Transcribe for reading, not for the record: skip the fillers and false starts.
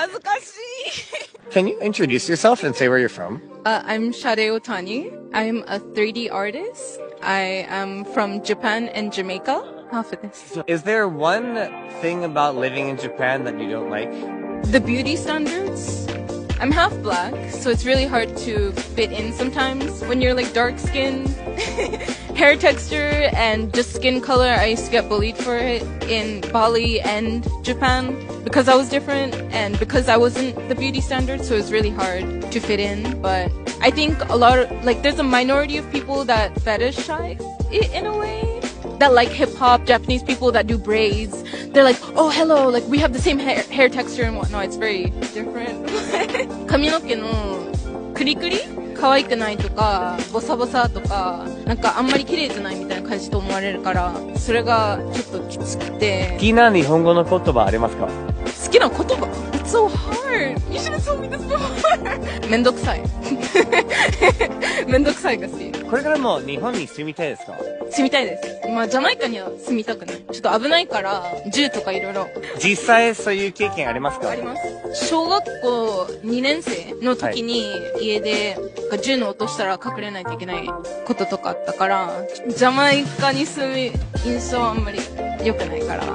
恥ずかしい。Can you introduce yourself and say where you're from? I'm Shade Otani. I'm a 3D artist. I am from Japan and Jamaica. Half of this. Is there one thing about living in Japan that you don't like? The beauty standards. I'm half black, so it's really hard to fit in sometimes. When you're like dark skin, hair texture, and just skin color, I used to get bullied for it in Bali and Japan because I was different and because I wasn't the beauty standard, so it was really hard to fit in. But I think a lot of, like, there's a minority of people that fetishize it in a way. That like hip-hop, Japanese people that do braids. They're like, oh, hello, like we have the same hair texture and whatnot. It's very different. 髪の毛のクリクリ可愛くないとか、ボサボサとか、なんかあんまり綺麗じゃないみたいな感じと思われるから、それがちょっときつくて。好きな日本語の言葉ありますか？好きな言葉 It's so hard. You should have told me this before. めんどくさい。めんどくさいが好き。これからも日本に住みたいですか？住みたいです。まあ、ジャマイカには住みたくない。ちょっと危ないから、銃とかいろいろ。実際そういう経験ありますか？あります。小学校2年生の時に家で銃の落としたら隠れないといけないこととかあったから、ジャマイカに住む印象はあんまり良くないから。